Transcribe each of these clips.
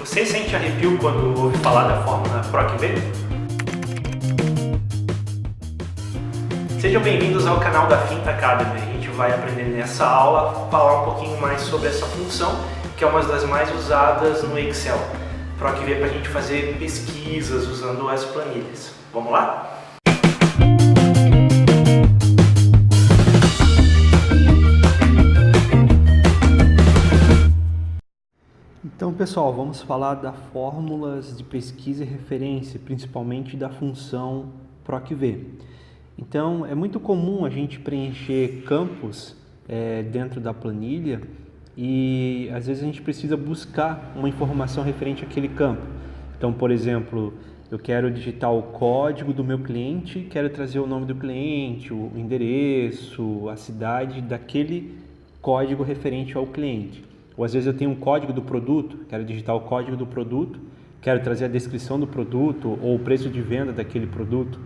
Você sente arrepio quando ouve falar da fórmula PROC-V? Sejam bem-vindos ao canal da Finta Academy. A gente vai aprender nessa aula a falar um pouquinho mais sobre essa função, que é uma das mais usadas no Excel. PROC-V para a gente fazer pesquisas usando as planilhas. Vamos lá? Então, pessoal, vamos falar das fórmulas de pesquisa e referência, principalmente da função PROC-V. Então, é muito comum a gente preencher campos dentro da planilha e, às vezes, a gente precisa buscar uma informação referente àquele campo. Então, por exemplo, eu quero digitar o código do meu cliente, quero trazer o nome do cliente, o endereço, a cidade daquele código referente ao cliente. Ou às vezes eu tenho um código do produto, quero digitar o código do produto, quero trazer a descrição do produto ou o preço de venda daquele produto.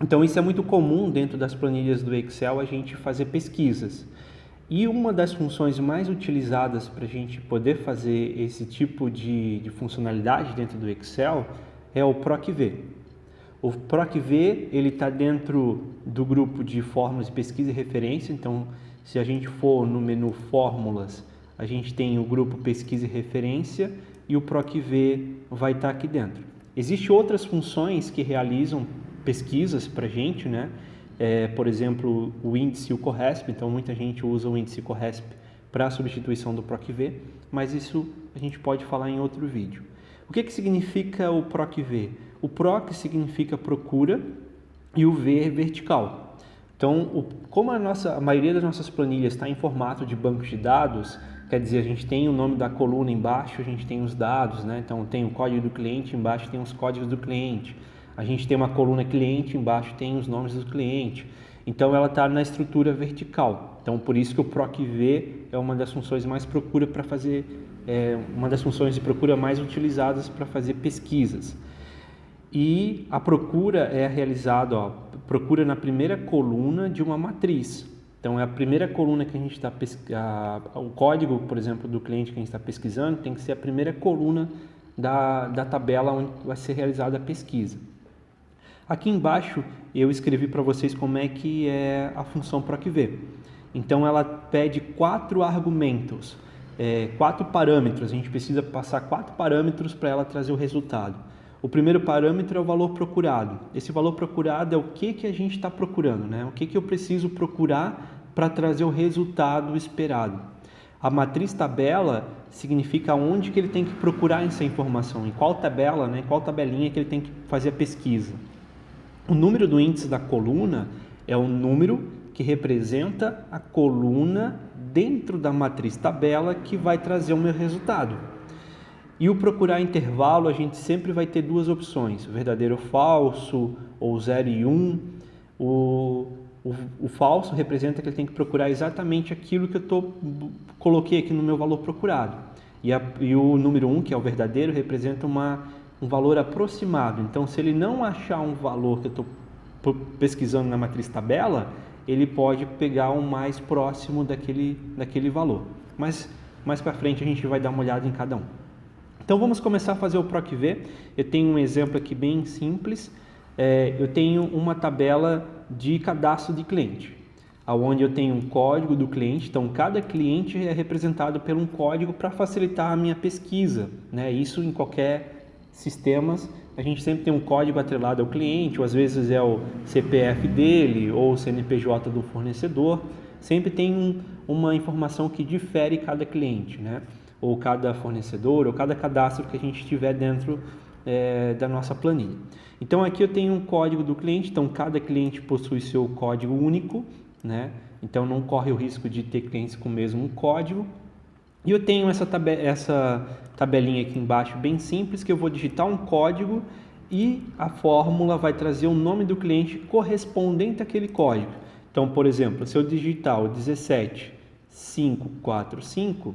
Então isso é muito comum dentro das planilhas do Excel a gente fazer pesquisas. E uma das funções mais utilizadas para a gente poder fazer esse tipo de funcionalidade dentro do Excel é o PROC-V. O PROC-V ele está dentro do grupo de fórmulas de pesquisa e referência. Então, se a gente for no menu Fórmulas, a gente tem o grupo Pesquisa e Referência e o PROC-V vai estar aqui dentro. Existem outras funções que realizam pesquisas para a gente, né? Por exemplo, o índice e o CORRESP. Então, muita gente usa o índice e o CORRESP para a substituição do PROC-V, mas isso a gente pode falar em outro vídeo. O que significa o PROC-V? O PROC significa procura e o V é vertical. Então, como a maioria das nossas planilhas está em formato de banco de dados, quer dizer, a gente tem o nome da coluna embaixo, a gente tem os dados, né? Então tem o código do cliente, embaixo tem os códigos do cliente. A gente tem uma coluna cliente, embaixo tem os nomes do cliente. Então ela está na estrutura vertical. Então por isso que o PROC-V é uma das funções mais procura para fazer, uma das funções de procura mais utilizadas para fazer pesquisas. E a procura é realizada, procura na primeira coluna de uma matriz. Então, é a primeira coluna que a gente está pesquisando, o código, por exemplo, do cliente que a gente está pesquisando, tem que ser a primeira coluna da tabela onde vai ser realizada a pesquisa. Aqui embaixo, eu escrevi para vocês como é que é a função PROC-V. Então, ela pede 4 argumentos, 4 parâmetros. A gente precisa passar 4 parâmetros para ela trazer o resultado. O primeiro parâmetro é o valor procurado. Esse valor procurado é o que a gente está procurando, né? O que eu preciso procurar para trazer o resultado esperado. A matriz tabela significa onde que ele tem que procurar essa informação, em qual tabela, né? Em qual tabelinha que ele tem que fazer a pesquisa. O número do índice da coluna é o número que representa a coluna dentro da matriz tabela que vai trazer o meu resultado. E o procurar intervalo, a gente sempre vai ter 2 opções, verdadeiro ou falso, ou 0 e 1. O falso representa que ele tem que procurar exatamente aquilo que eu coloquei aqui no meu valor procurado. E o número 1, que é o verdadeiro, representa um valor aproximado. Então, se ele não achar um valor que eu estou pesquisando na matriz tabela, ele pode pegar o mais próximo daquele valor. Mas mais para frente a gente vai dar uma olhada em cada um. Então vamos começar a fazer o PROC-V. Eu tenho um exemplo aqui bem simples. Eu tenho uma tabela de cadastro de cliente, onde eu tenho um código do cliente. Então cada cliente é representado por um código para facilitar a minha pesquisa, né? Isso em qualquer sistema, a gente sempre tem um código atrelado ao cliente, ou às vezes é o CPF dele ou o CNPJ do fornecedor. Sempre tem uma informação que difere cada cliente, né? Ou cada fornecedor, ou cada cadastro que a gente tiver dentro da nossa planilha. Então aqui eu tenho um código do cliente, então cada cliente possui seu código único, né? Então não corre o risco de ter clientes com o mesmo código. E eu tenho essa tabelinha aqui embaixo bem simples, que eu vou digitar um código e a fórmula vai trazer o nome do cliente correspondente àquele código. Então, por exemplo, se eu digitar o 17545,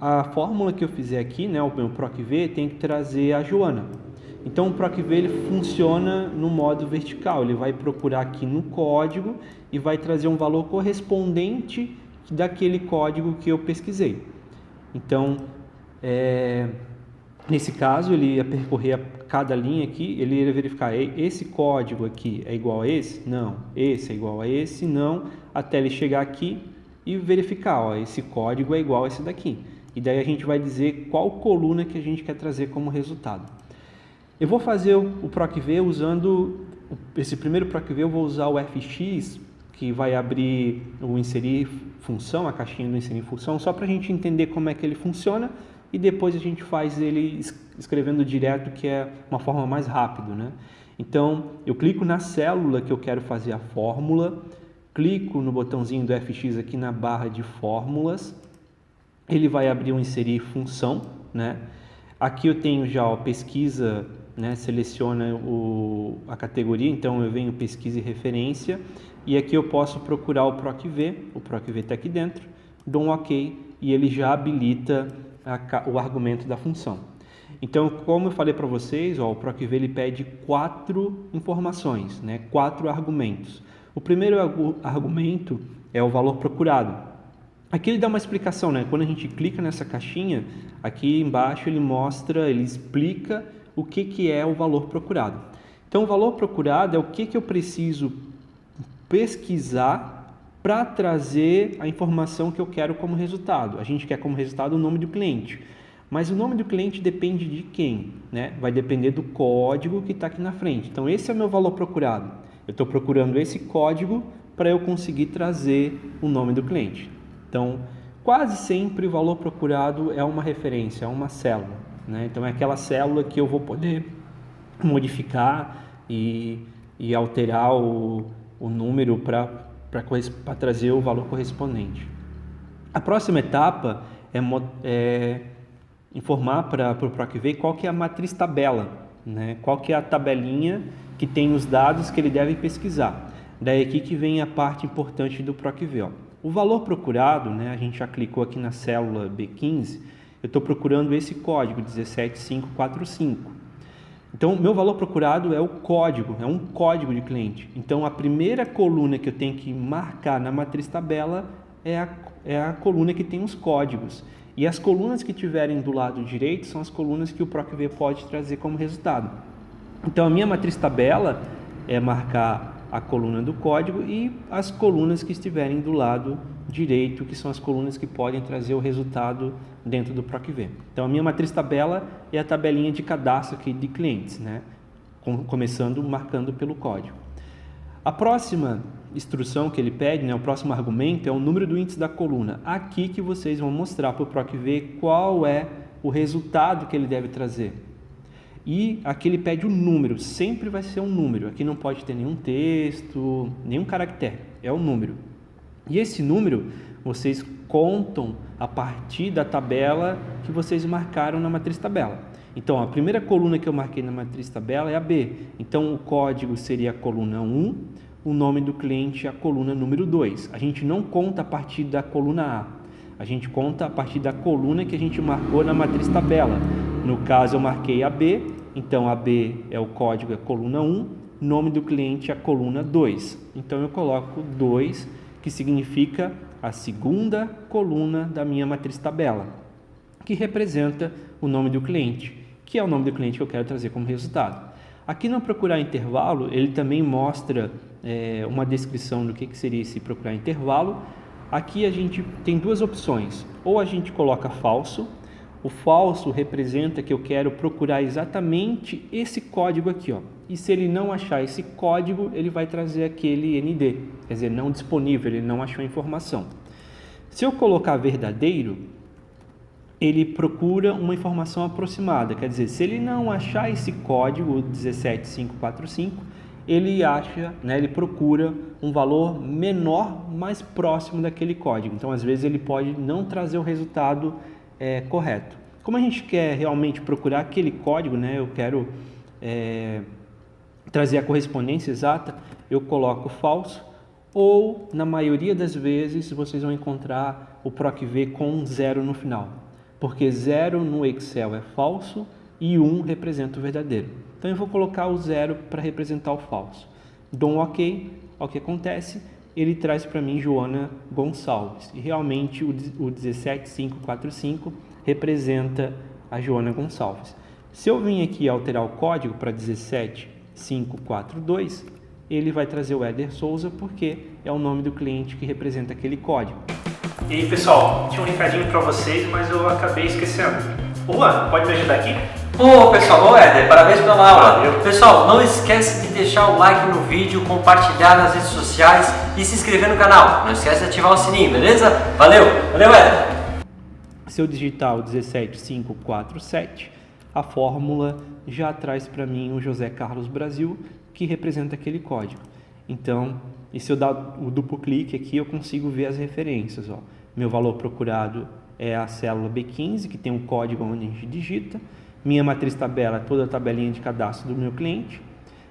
a fórmula que eu fizer aqui, né, o meu PROC-V, tem que trazer a Joana. Então o PROC-V ele funciona no modo vertical, ele vai procurar aqui no código e vai trazer um valor correspondente daquele código que eu pesquisei. Então Nesse caso, ele ia percorrer cada linha aqui, ele ia verificar, esse código aqui é igual a esse? Não. Esse é igual a esse? Não. Até ele chegar aqui e verificar, ó, esse código é igual a esse daqui. E daí a gente vai dizer qual coluna que a gente quer trazer como resultado. Eu vou fazer o PROC-V usando, esse primeiro PROC-V eu vou usar o FX, que vai abrir o inserir função, a caixinha do inserir função, só para a gente entender como é que ele funciona. E depois a gente faz ele escrevendo direto, que é uma forma mais rápida, né? Então, eu clico na célula que eu quero fazer a fórmula, clico no botãozinho do FX aqui na barra de fórmulas, ele vai abrir o inserir função, né? Aqui eu tenho já a pesquisa, né? Seleciona a categoria, então eu venho pesquisa e referência, e aqui eu posso procurar o PROC-V está aqui dentro, dou um OK e ele já habilita o argumento da função. Então, como eu falei para vocês, ó, o PROC-V ele pede 4 informações, né? 4 argumentos. O primeiro argumento é o valor procurado. Aqui ele dá uma explicação, né? Quando a gente clica nessa caixinha, aqui embaixo ele mostra, ele explica o que é o valor procurado. Então, o valor procurado é o que eu preciso pesquisar para trazer a informação que eu quero como resultado. A gente quer como resultado o nome do cliente, mas o nome do cliente depende de quem, né? Vai depender do código que está aqui na frente. Então esse é o meu valor procurado. Eu estou procurando esse código para eu conseguir trazer o nome do cliente. Então quase sempre o valor procurado é uma referência, é uma célula, né? Então é aquela célula que eu vou poder modificar e alterar o número para trazer o valor correspondente. A próxima etapa é informar para o PROC-V qual que é a matriz tabela, né? Qual que é a tabelinha que tem os dados que ele deve pesquisar. Daí aqui que vem a parte importante do PROC-V. Ó. O valor procurado, né? A gente já clicou aqui na célula B15, eu estou procurando esse código 17545. Então, o meu valor procurado é o código, é um código de cliente. Então, a primeira coluna que eu tenho que marcar na matriz tabela é a coluna que tem os códigos. E as colunas que tiverem do lado direito são as colunas que o PROC-V pode trazer como resultado. Então, a minha matriz tabela é marcar a coluna do código e as colunas que estiverem do lado direito, que são as colunas que podem trazer o resultado dentro do PROC-V. Então, a minha matriz tabela é a tabelinha de cadastro aqui de clientes, né? Começando marcando pelo código. A próxima instrução que ele pede, né, o próximo argumento, é o número do índice da coluna. Aqui que vocês vão mostrar para o PROC-V qual é o resultado que ele deve trazer. E aqui ele pede o número, sempre vai ser um número. Aqui não pode ter nenhum texto, nenhum caractere, é um número. E esse número vocês contam a partir da tabela que vocês marcaram na matriz tabela. Então, a primeira coluna que eu marquei na matriz tabela é a B. Então, o código seria a coluna 1, o nome do cliente é a coluna número 2. A gente não conta a partir da coluna A, a gente conta a partir da coluna que a gente marcou na matriz tabela. No caso, eu marquei a B, então a B é o código, é a coluna 1, nome do cliente é a coluna 2. Então, eu coloco 2, que significa a segunda coluna da minha matriz tabela, que representa o nome do cliente, que é o nome do cliente que eu quero trazer como resultado. Aqui no procurar intervalo, ele também mostra uma descrição do que seria esse procurar intervalo. Aqui a gente tem duas opções, ou a gente coloca falso. O falso representa que eu quero procurar exatamente esse código aqui, ó. E se ele não achar esse código, ele vai trazer aquele ND, quer dizer, não disponível, ele não achou a informação. Se eu colocar verdadeiro, ele procura uma informação aproximada, quer dizer, se ele não achar esse código 17545, ele acha, né, ele procura um valor menor, mais próximo daquele código. Então, às vezes, ele pode não trazer o resultado correto. Como a gente quer realmente procurar aquele código, né, eu quero trazer a correspondência exata, eu coloco falso, ou na maioria das vezes vocês vão encontrar o PROC-V com 0 no final, porque 0 no Excel é falso e 1 representa o verdadeiro. Então eu vou colocar o 0 para representar o falso. Dou um OK, o que acontece? Ele traz para mim Joana Gonçalves, e realmente o 17545 representa a Joana Gonçalves. Se eu vim aqui alterar o código para 17542, ele vai trazer o Éder Souza porque é o nome do cliente que representa aquele código. E aí, pessoal, tinha um recadinho para vocês, mas eu acabei esquecendo. Juan, pode me ajudar aqui? Pessoal, Éder, parabéns pela aula. Pessoal, não esquece de deixar o like no vídeo, compartilhar nas redes sociais e se inscrever no canal. Não esquece de ativar o sininho, beleza? Valeu, Éder. Se eu digitar o 17547, a fórmula já traz para mim o José Carlos Brasil, que representa aquele código. Então, e se eu dar o duplo clique aqui, eu consigo ver as referências. Ó. Meu valor procurado é a célula B15, que tem um código onde a gente digita. Minha matriz tabela é toda a tabelinha de cadastro do meu cliente.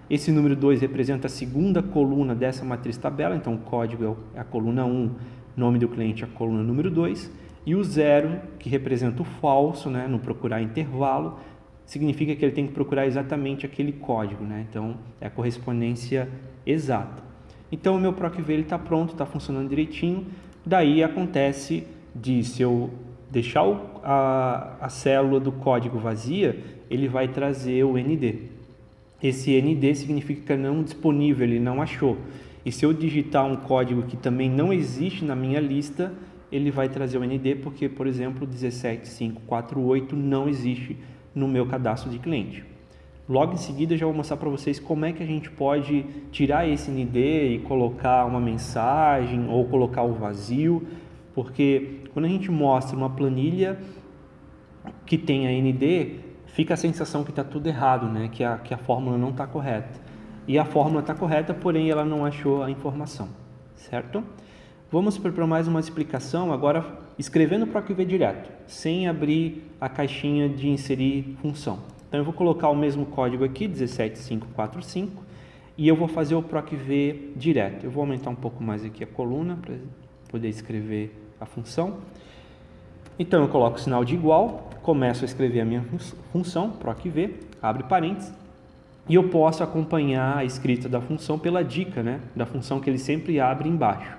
Esse número 2 representa a segunda coluna dessa matriz tabela, então o código é a coluna 1, nome do cliente é a coluna número 2. E o 0, que representa o falso, né, no procurar intervalo, significa que ele tem que procurar exatamente aquele código, né? Então é a correspondência exata. Então o meu PROC-V está pronto, está funcionando direitinho. Daí acontece de, se eu deixar a célula do código vazia, ele vai trazer o ND. Esse ND significa não disponível, ele não achou. E se eu digitar um código que também não existe na minha lista, ele vai trazer o ND porque, por exemplo, 17548 não existe no meu cadastro de cliente. Logo em seguida eu já vou mostrar para vocês como é que a gente pode tirar esse ND e colocar uma mensagem ou colocar o vazio, porque quando a gente mostra uma planilha que tem a ND, fica a sensação que está tudo errado, né? que a fórmula não está correta. E a fórmula está correta, porém ela não achou a informação, certo? Vamos para mais uma explicação, agora escrevendo PROC-V direto, sem abrir a caixinha de inserir função. Então eu vou colocar o mesmo código aqui, 17545, e eu vou fazer o PROC-V direto. Eu vou aumentar um pouco mais aqui a coluna para poder escrever a função. Então eu coloco o sinal de igual, começo a escrever a minha função, PROC-V, abre parênteses, e eu posso acompanhar a escrita da função pela dica, né, da função que ele sempre abre embaixo.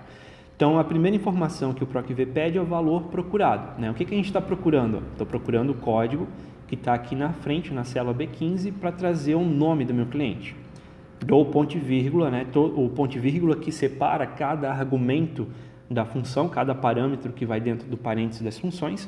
Então, a primeira informação que o PROC-V pede é o valor procurado, né? O que a gente está procurando? Estou procurando o código que está aqui na frente, na célula B15, para trazer o nome do meu cliente. Dou o ponto e vírgula, né? O ponto e vírgula que separa cada argumento da função, cada parâmetro que vai dentro do parênteses das funções.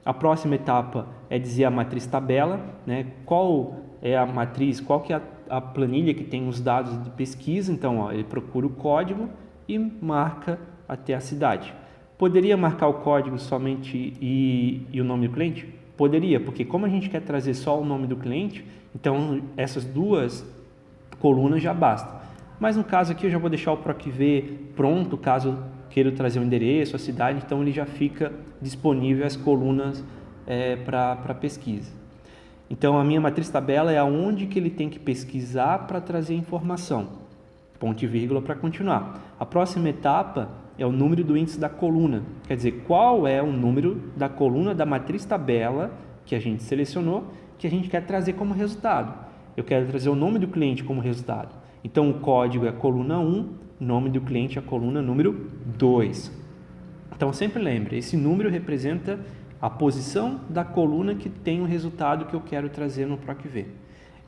A próxima etapa é dizer a matriz tabela, né? Qual é a matriz, qual que é a planilha que tem os dados de pesquisa. Então, ó, ele procura o código e marca até a cidade. Poderia marcar o código somente e o nome do cliente? Poderia, porque como a gente quer trazer só o nome do cliente, então essas duas colunas já bastam. Mas no caso aqui eu já vou deixar o PROC-V pronto, caso queira trazer o endereço, a cidade, então ele já fica disponível as colunas para pesquisa. Então a minha matriz tabela é aonde que ele tem que pesquisar para trazer informação. Ponto e vírgula para continuar. A próxima etapa é o número do índice da coluna, quer dizer, qual é o número da coluna da matriz tabela que a gente selecionou, que a gente quer trazer como resultado. Eu quero trazer o nome do cliente como resultado. Então, o código é a coluna 1, nome do cliente é a coluna número 2. Então, sempre lembre, esse número representa a posição da coluna que tem o resultado que eu quero trazer no PROC-V.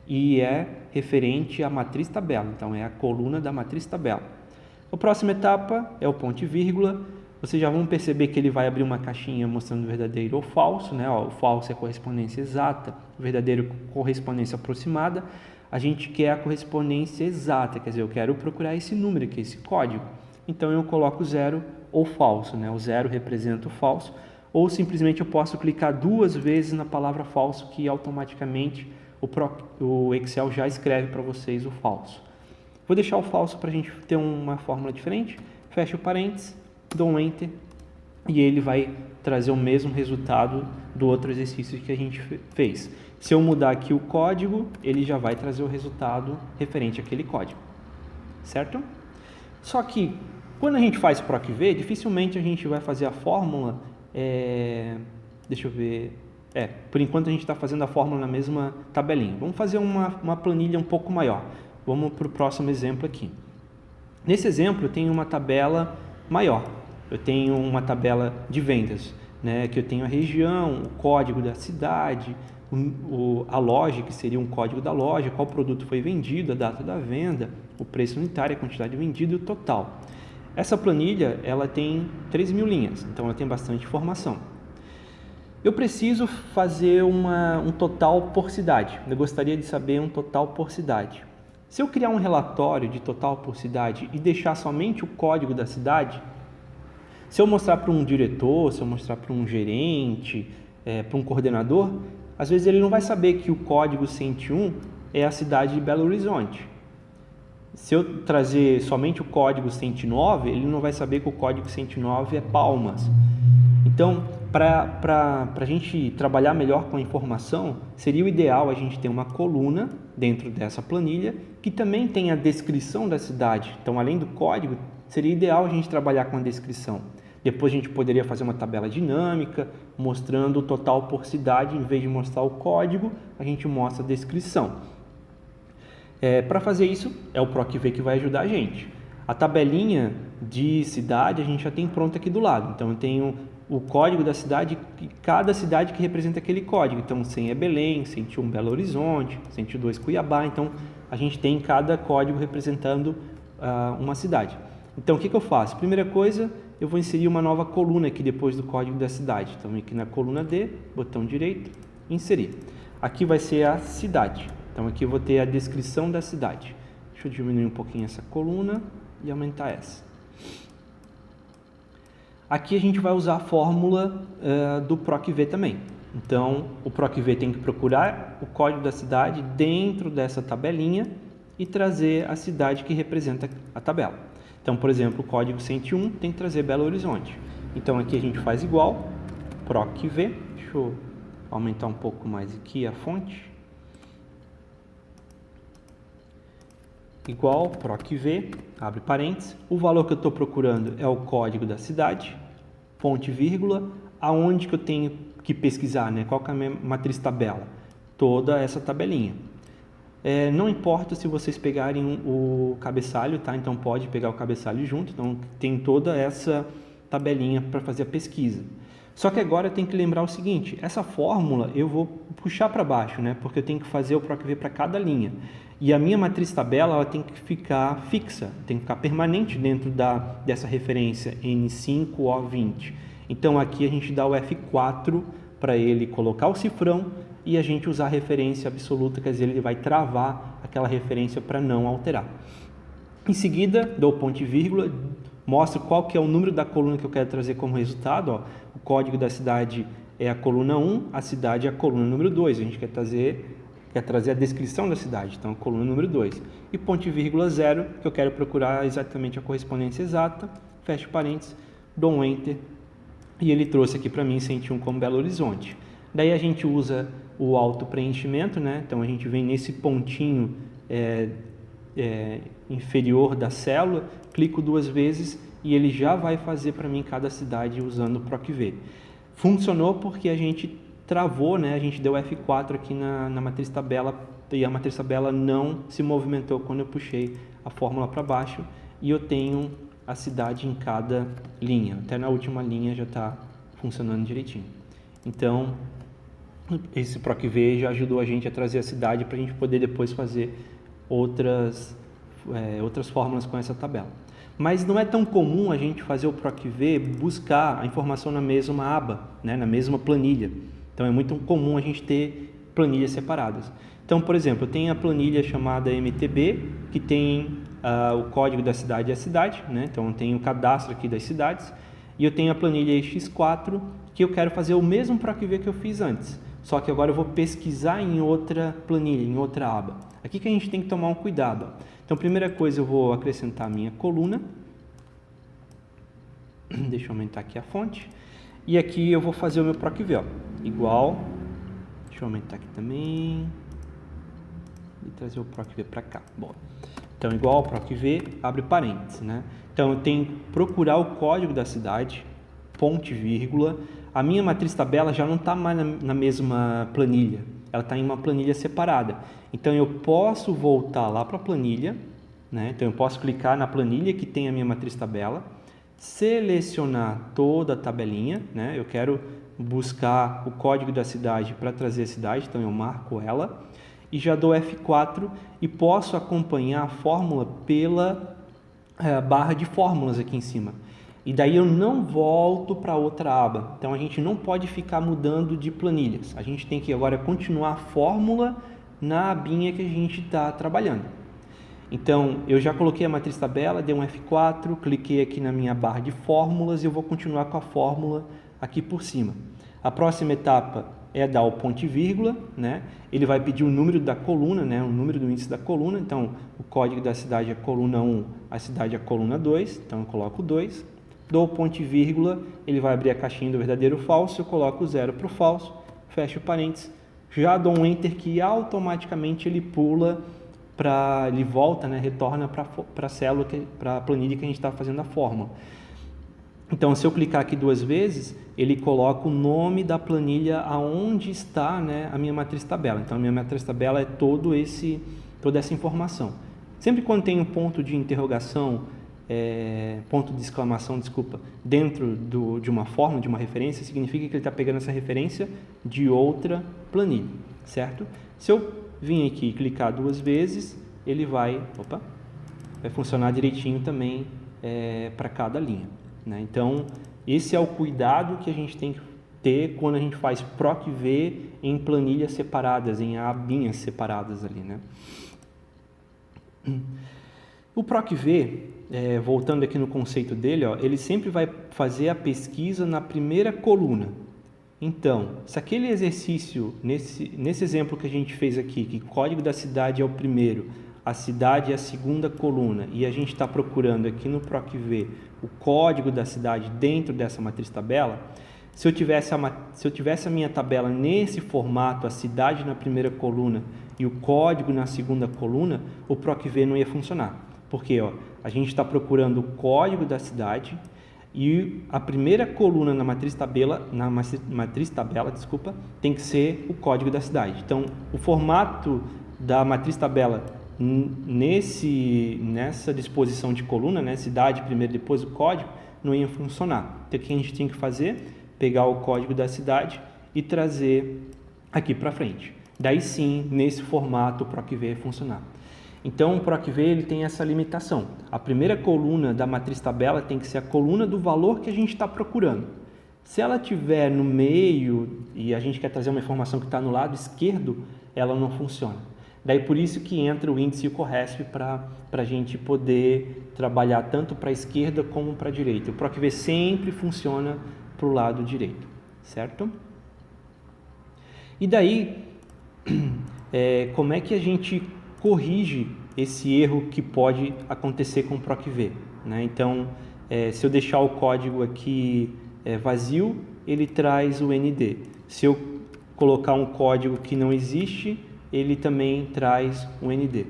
E é referente à matriz tabela, então é a coluna da matriz tabela. A próxima etapa é o ponto e vírgula. Vocês já vão perceber que ele vai abrir uma caixinha mostrando verdadeiro ou falso, né? O falso é a correspondência exata, o verdadeiro correspondência aproximada. A gente quer a correspondência exata, quer dizer, eu quero procurar esse número aqui, esse código. Então eu coloco 0 ou falso, né? O 0 representa o falso, ou simplesmente eu posso clicar 2 vezes na palavra falso que automaticamente o Excel já escreve para vocês o falso. Vou deixar o falso para a gente ter uma fórmula diferente. Fecho o parênteses, dou um Enter e ele vai trazer o mesmo resultado do outro exercício que a gente fez. Se eu mudar aqui o código, ele já vai trazer o resultado referente àquele código, certo? Só que quando a gente faz PROC-V, dificilmente a gente vai fazer a fórmula, deixa eu ver, por enquanto a gente está fazendo a fórmula na mesma tabelinha. Vamos fazer uma planilha um pouco maior. Vamos para o próximo exemplo aqui. Nesse exemplo eu tenho uma tabela maior, eu tenho uma tabela de vendas. né, que eu tenho a região, o código da cidade, a loja, que seria um código da loja, qual produto foi vendido, a data da venda, o preço unitário, a quantidade vendida e o total. Essa planilha ela tem 3.000 linhas, então ela tem bastante informação. Eu preciso fazer um total por cidade. Eu gostaria de saber um total por cidade. Se eu criar um relatório de total por cidade e deixar somente o código da cidade, se eu mostrar para um diretor, se eu mostrar para um gerente, para um coordenador, às vezes ele não vai saber que o código 101 é a cidade de Belo Horizonte. Se eu trazer somente o código 109, ele não vai saber que o código 109 é Palmas. Então, para a gente trabalhar melhor com a informação, seria o ideal a gente ter uma coluna dentro dessa planilha que também tenha a descrição da cidade. Então, além do código, seria ideal a gente trabalhar com a descrição. Depois a gente poderia fazer uma tabela dinâmica, mostrando o total por cidade. Em vez de mostrar o código, a gente mostra a descrição. Para fazer isso, é o PROC-V que vai ajudar a gente. A tabelinha de cidade a gente já tem pronta aqui do lado. Então, eu tenho o código da cidade, cada cidade que representa aquele código. Então, 100 é Belém, 101 Belo Horizonte, 102 Cuiabá. Então, a gente tem cada código representando uma cidade. Então, o que eu faço? Primeira coisa, eu vou inserir uma nova coluna aqui depois do código da cidade. Então, aqui na coluna D, botão direito, inserir. Aqui vai ser a cidade. Então, aqui eu vou ter a descrição da cidade. Deixa eu diminuir um pouquinho essa coluna e aumentar essa. Aqui a gente vai usar a fórmula do PROC-V também. Então, o PROC-V tem que procurar o código da cidade dentro dessa tabelinha e trazer a cidade que representa a tabela. Então, por exemplo, o código 101 tem que trazer Belo Horizonte. Então, aqui a gente faz igual, PROC-V. Deixa eu aumentar um pouco mais aqui a fonte. Igual, PROC-V, abre parênteses. O valor que eu estou procurando é o código da cidade, ponto e vírgula, aonde que eu tenho que pesquisar, né? Qual que é a minha matriz tabela? Toda essa tabelinha. Não importa se vocês pegarem o cabeçalho, tá? Então pode pegar o cabeçalho junto, então tem toda essa tabelinha para fazer a pesquisa. Só que agora tem que lembrar o seguinte, essa fórmula eu vou puxar para baixo, né? Porque eu tenho que fazer o PROC-V para cada linha. E a minha matriz tabela ela tem que ficar fixa, tem que ficar permanente dentro dessa referência N5O20. Então aqui a gente dá o F4 para ele colocar o cifrão e a gente usar a referência absoluta, quer dizer, ele vai travar aquela referência para não alterar. Em seguida, dou ponto e vírgula, mostro qual que é o número da coluna que eu quero trazer como resultado. Ó. O código da cidade é a coluna 1, a cidade é a coluna número 2. A gente quer trazer a descrição da cidade, então a coluna número 2. E ponto e vírgula 0, que eu quero procurar exatamente a correspondência exata, fecho parênteses, dou um Enter, e ele trouxe aqui para mim 101 como Belo Horizonte. Daí a gente usa o auto-preenchimento, né? Então a gente vem nesse pontinho inferior da célula, clico 2 vezes e ele já vai fazer para mim cada cidade usando o PROC-V. Funcionou porque a gente travou, né? A gente deu F4 aqui na matriz tabela e a matriz tabela não se movimentou quando eu puxei a fórmula para baixo e eu tenho a cidade em cada linha. Até na última linha já está funcionando direitinho. Então, esse PROC-V já ajudou a gente a trazer a cidade para a gente poder depois fazer outras fórmulas com essa tabela. Mas não é tão comum a gente fazer o PROC-V buscar a informação na mesma aba, né, na mesma planilha. Então é muito comum a gente ter planilhas separadas. Então, por exemplo, eu tenho a planilha chamada MTB, que tem o código da cidade e a cidade, né? Então eu tenho o cadastro aqui das cidades, e eu tenho a planilha X4, que eu quero fazer o mesmo PROC-V que eu fiz antes, só que agora eu vou pesquisar em outra planilha, em outra aba. Aqui que a gente tem que tomar um cuidado. Ó. Então, primeira coisa, eu vou acrescentar a minha coluna. Deixa eu aumentar aqui a fonte. E aqui eu vou fazer o meu PROC-V, ó. Igual. Deixa eu aumentar aqui também. E trazer o PROC-V para cá. Bom. Então, igual ao PROC-V, abre parênteses, né? Então, eu tenho que procurar o código da cidade, ponto e vírgula. A minha matriz tabela já não está mais na mesma planilha. Ela está em uma planilha separada. Então, eu posso voltar lá para a planilha, né? Então, eu posso clicar na planilha que tem a minha matriz tabela, selecionar toda a tabelinha, né? Eu quero buscar o código da cidade para trazer a cidade, então eu marco ela e já dou F4 e posso acompanhar a fórmula pela barra de fórmulas aqui em cima. E daí eu não volto para outra aba. Então a gente não pode ficar mudando de planilhas. A gente tem que agora continuar a fórmula na abinha que a gente está trabalhando. Então eu já coloquei a matriz tabela, dei um F4, cliquei aqui na minha barra de fórmulas e eu vou continuar com a fórmula aqui por cima. A próxima etapa é dar o ponto e vírgula, né? Ele vai pedir o número da coluna, né? O número do índice da coluna. Então o código da cidade é a coluna 1, a cidade é a coluna 2, então eu coloco 2. Dou o ponto e vírgula, ele vai abrir a caixinha do verdadeiro ou falso, eu coloco o 0 para o falso, fecho parênteses, já dou um Enter que automaticamente ele pula ele volta, né, retorna para a célula, para a planilha que a gente está fazendo a fórmula. Então, se eu clicar aqui 2 vezes, ele coloca o nome da planilha aonde está, né, a minha matriz tabela. Então, a minha matriz tabela é toda essa informação. Sempre quando tem um ponto de interrogação, ponto de exclamação, desculpa, dentro de uma fórmula, de uma referência, significa que ele está pegando essa referência de outra planilha, certo? Se eu vir aqui e clicar 2 vezes, ele vai funcionar direitinho também para cada linha, né? Então, esse é o cuidado que a gente tem que ter quando a gente faz PROC-V em planilhas separadas, em abinhas separadas ali, né? O PROC-V, voltando aqui no conceito dele, ele sempre vai fazer a pesquisa na primeira coluna. Então, se aquele exercício, nesse exemplo que a gente fez aqui, que o código da cidade é o primeiro, a cidade é a segunda coluna, e a gente está procurando aqui no PROC-V o código da cidade dentro dessa matriz tabela, se eu tivesse a minha tabela nesse formato, a cidade na primeira coluna e o código na segunda coluna, o PROC-V não ia funcionar. Porque a gente está procurando o código da cidade e a primeira coluna na matriz tabela, tem que ser o código da cidade. Então, o formato da matriz tabela nessa disposição de coluna, né, cidade primeiro, depois o código, não ia funcionar. Então, o que a gente tinha que fazer? Pegar o código da cidade e trazer aqui para frente. Daí sim, nesse formato, o PROC-V ia funcionar. Então, o PROC-V ele tem essa limitação. A primeira coluna da matriz tabela tem que ser a coluna do valor que a gente está procurando. Se ela estiver no meio e a gente quer trazer uma informação que está no lado esquerdo, ela não funciona. Daí por isso que entra o índice e o CORRESP para a gente poder trabalhar tanto para a esquerda como para a direita. O PROC-V sempre funciona para o lado direito, certo? E daí, como é que a gente corrige esse erro que pode acontecer com o PROC-V, né? Então, se eu deixar o código aqui vazio, ele traz o ND. Se eu colocar um código que não existe, ele também traz o ND.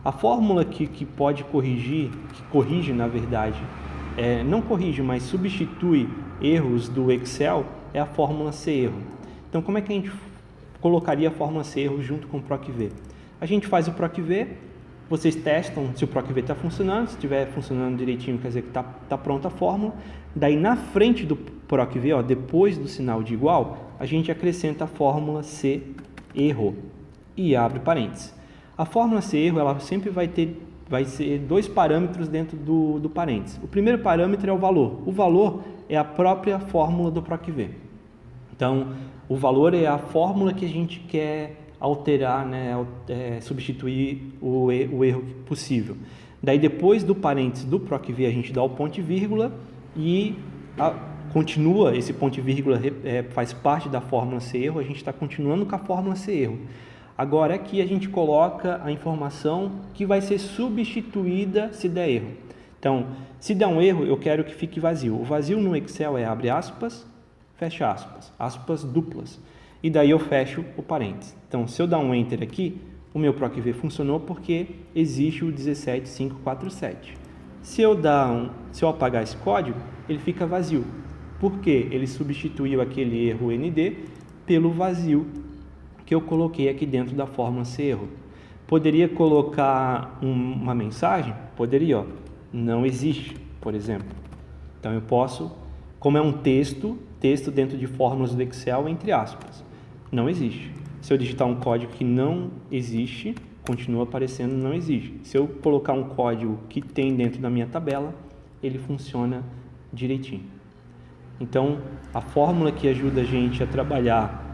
A fórmula que pode corrigir, que corrige na verdade, não corrige, mas substitui erros do Excel, é a fórmula C-erro. Então, como é que a gente colocaria a fórmula C-erro junto com o PROC-V? A gente faz o PROC-V, vocês testam se o PROC-V está funcionando, se estiver funcionando direitinho, quer dizer que está pronta a fórmula. Daí, na frente do PROC-V, depois do sinal de igual, a gente acrescenta a fórmula C-erro e abre parênteses. A fórmula C-erro, ela sempre vai ser 2 parâmetros dentro do parênteses. O primeiro parâmetro é o valor. O valor é a própria fórmula do PROC-V. Então, o valor é a fórmula que a gente quer alterar, né, substituir o erro possível. Daí, depois do parênteses do PROC-V, a gente dá o ponto e vírgula e continua, esse ponto e vírgula faz parte da fórmula C-erro, a gente está continuando com a fórmula C-erro. Agora, aqui a gente coloca a informação que vai ser substituída se der erro. Então, se der um erro, eu quero que fique vazio. O vazio no Excel é abre aspas, fecha aspas, aspas duplas. E daí eu fecho o parênteses. Então, se eu dar um Enter aqui, o meu PROC-V funcionou porque existe o 17547. Se eu apagar esse código, ele fica vazio. Porque ele substituiu aquele erro ND pelo vazio que eu coloquei aqui dentro da fórmula C-erro. Poderia colocar uma mensagem? Poderia, não existe, por exemplo. Então eu posso, como é um texto dentro de fórmulas do Excel, entre aspas, não existe. Se eu digitar um código que não existe, continua aparecendo não existe. Se eu colocar um código que tem dentro da minha tabela, ele funciona direitinho. Então, a fórmula que ajuda a gente a trabalhar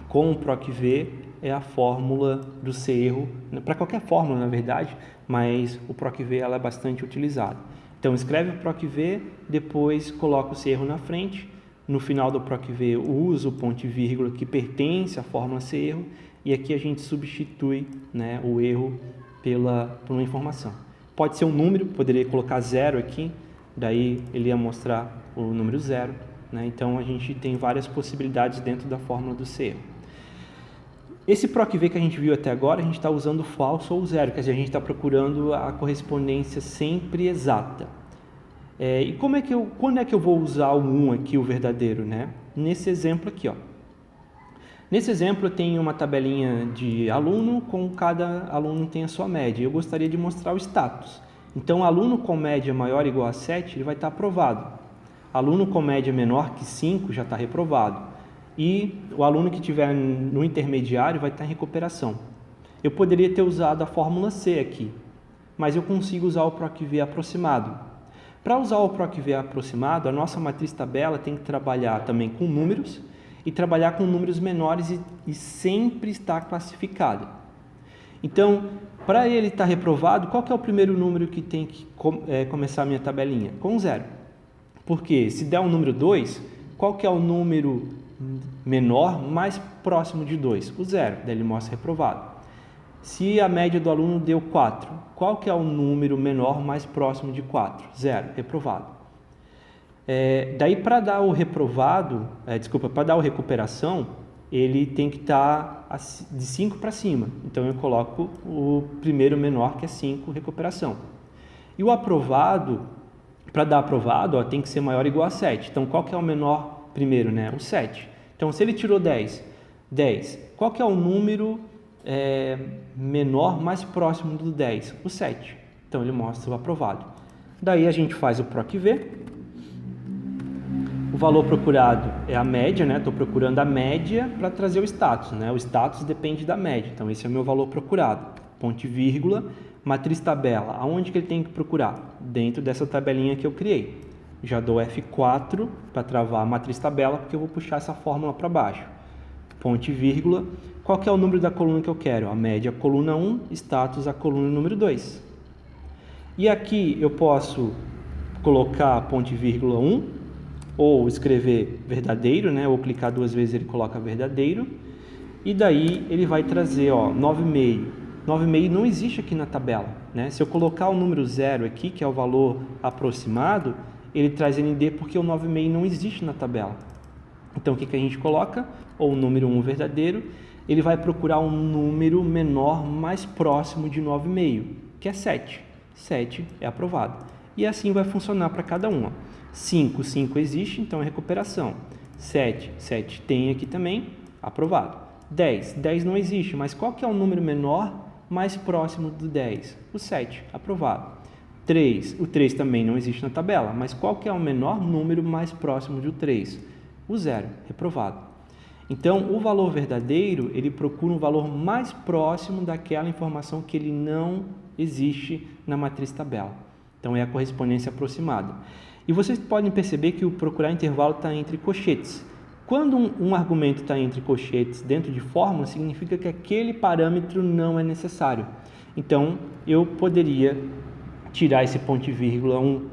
com o PROC-V é a fórmula do C-erro, para qualquer fórmula, na verdade, mas o PROC-V ela é bastante utilizada. Então, escreve o PROC-V, depois coloca o C-erro na frente. No final do PROC-V, usa o ponto e vírgula que pertence à fórmula C-erro, e aqui a gente substitui, né, o erro por uma informação. Pode ser um número, poderia colocar 0 aqui, daí ele ia mostrar o número 0, né? Então a gente tem várias possibilidades dentro da fórmula do C-erro. Esse PROC-V que a gente viu até agora, a gente está usando falso ou zero, quer dizer, a gente está procurando a correspondência sempre exata. E quando é que eu vou usar o 1 aqui, o verdadeiro, né? Nesse exemplo aqui, ó. Nesse exemplo eu tenho uma tabelinha de aluno, com cada aluno tem a sua média. Eu gostaria de mostrar o status. Então, aluno com média maior ou igual a 7, ele vai estar aprovado. Aluno com média menor que 5 já está reprovado. E o aluno que estiver no intermediário vai estar em recuperação. Eu poderia ter usado a fórmula C aqui, mas eu consigo usar o PROC-V aproximado. Para usar o PROC-V aproximado, a nossa matriz tabela tem que trabalhar também com números e trabalhar com números menores e sempre estar classificada. Então, para ele estar reprovado, qual que é o primeiro número que tem que começar a minha tabelinha? Com 0. Porque se der um número 2, qual que é o número menor mais próximo de 2? O 0, daí ele mostra reprovado. Se a média do aluno deu 4, qual que é o número menor mais próximo de 4? 0, reprovado. Daí para dar o reprovado, para dar o recuperação, ele tem que estar de 5 para cima. Então eu coloco o primeiro menor, que é 5, recuperação. E o aprovado, para dar aprovado, tem que ser maior ou igual a 7. Então qual que é o menor primeiro, né? O 7. Então se ele tirou 10, qual que é o número menor mais próximo do 10? O 7. Então ele mostra o aprovado. Daí a gente faz o PROC-V. O valor procurado é a média, né? Estou procurando a média para trazer o status, né? O status depende da média, então esse é o meu valor procurado. Ponto e vírgula, matriz tabela. Aonde que ele tem que procurar? Dentro dessa tabelinha que eu criei. Já dou F4 para travar a matriz tabela, porque eu vou puxar essa fórmula para baixo. Ponto e vírgula, qual que é o número da coluna que eu quero? A média, coluna 1, status, a coluna número 2. E aqui eu posso colocar ponto e vírgula 1, ou escrever verdadeiro, né? Ou clicar 2 vezes ele coloca verdadeiro. E daí ele vai trazer, ó, 9,5. 9,5 não existe aqui na tabela, né? Se eu colocar o número 0 aqui, que é o valor aproximado, ele traz ND porque o 9,5 não existe na tabela. Então o que a gente coloca? Ou o número 1 verdadeiro, ele vai procurar um número menor mais próximo de 9,5, que é 7. 7 é aprovado. E assim vai funcionar para cada uma. 5 existe, então é recuperação. 7 tem aqui também, aprovado. 10 não existe, mas qual que é o número menor mais próximo do 10? O 7, aprovado. 3, o 3 também não existe na tabela, mas qual que é o menor número mais próximo do 3? O 0, reprovado. Então, o valor verdadeiro, ele procura um valor mais próximo daquela informação que ele não existe na matriz tabela. Então, é a correspondência aproximada. E vocês podem perceber que o procurar intervalo está entre colchetes. Quando um argumento está entre colchetes dentro de fórmula, significa que aquele parâmetro não é necessário. Então, eu poderia tirar esse ponto e vírgula 1,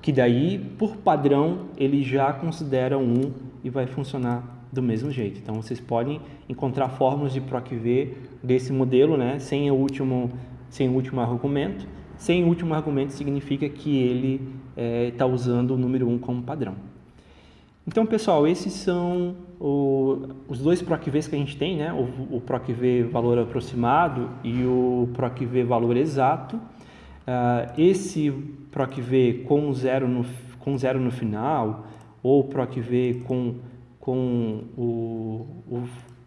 que daí, por padrão, ele já considera 1 e vai funcionar do mesmo jeito. Então, vocês podem encontrar fórmulas de PROC-V desse modelo, né, sem o último argumento. Sem o último argumento significa que ele está usando o número 1 como padrão. Então, pessoal, esses são os dois PROC-Vs que a gente tem, né? O PROC-V valor aproximado e o PROC-V valor exato. Esse PROC-V com zero no final, ou PROC-V com o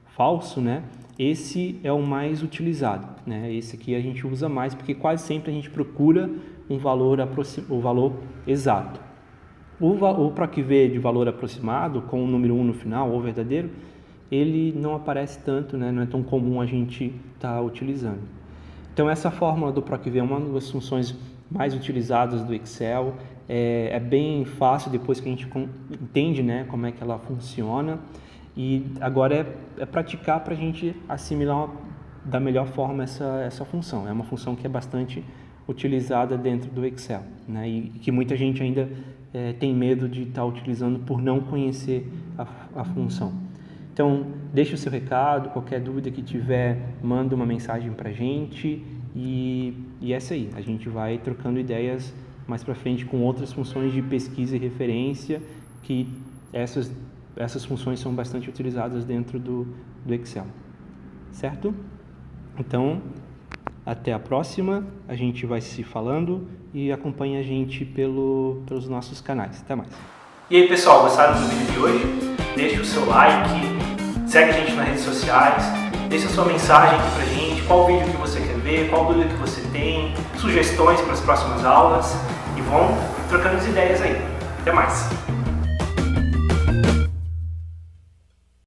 falso, né? Esse é o mais utilizado, né? Esse aqui a gente usa mais porque quase sempre a gente procura o valor exato. O PROC-V de valor aproximado, com o número 1 no final, ou verdadeiro, ele não aparece tanto, né? Não é tão comum a gente estar utilizando. Então essa fórmula do PROC-V é uma das funções mais utilizadas do Excel, é bem fácil depois que a gente entende, né, como é que ela funciona, e agora é praticar para a gente assimilar da melhor forma essa função. É uma função que é bastante utilizada dentro do Excel, né, e que muita gente ainda tem medo de estar utilizando por não conhecer a função. Então, deixe o seu recado, qualquer dúvida que tiver, manda uma mensagem para a gente e é isso aí. A gente vai trocando ideias mais para frente com outras funções de pesquisa e referência, que essas funções são bastante utilizadas dentro do Excel. Certo? Então, até a próxima. A gente vai se falando e acompanha a gente pelos nossos canais. Até mais. E aí, pessoal, gostaram do vídeo de hoje? Deixe o seu like, segue a gente nas redes sociais, deixe a sua mensagem aqui pra gente, qual vídeo que você quer ver, qual dúvida que você tem, sugestões para as próximas aulas e vão trocando as ideias aí. Até mais!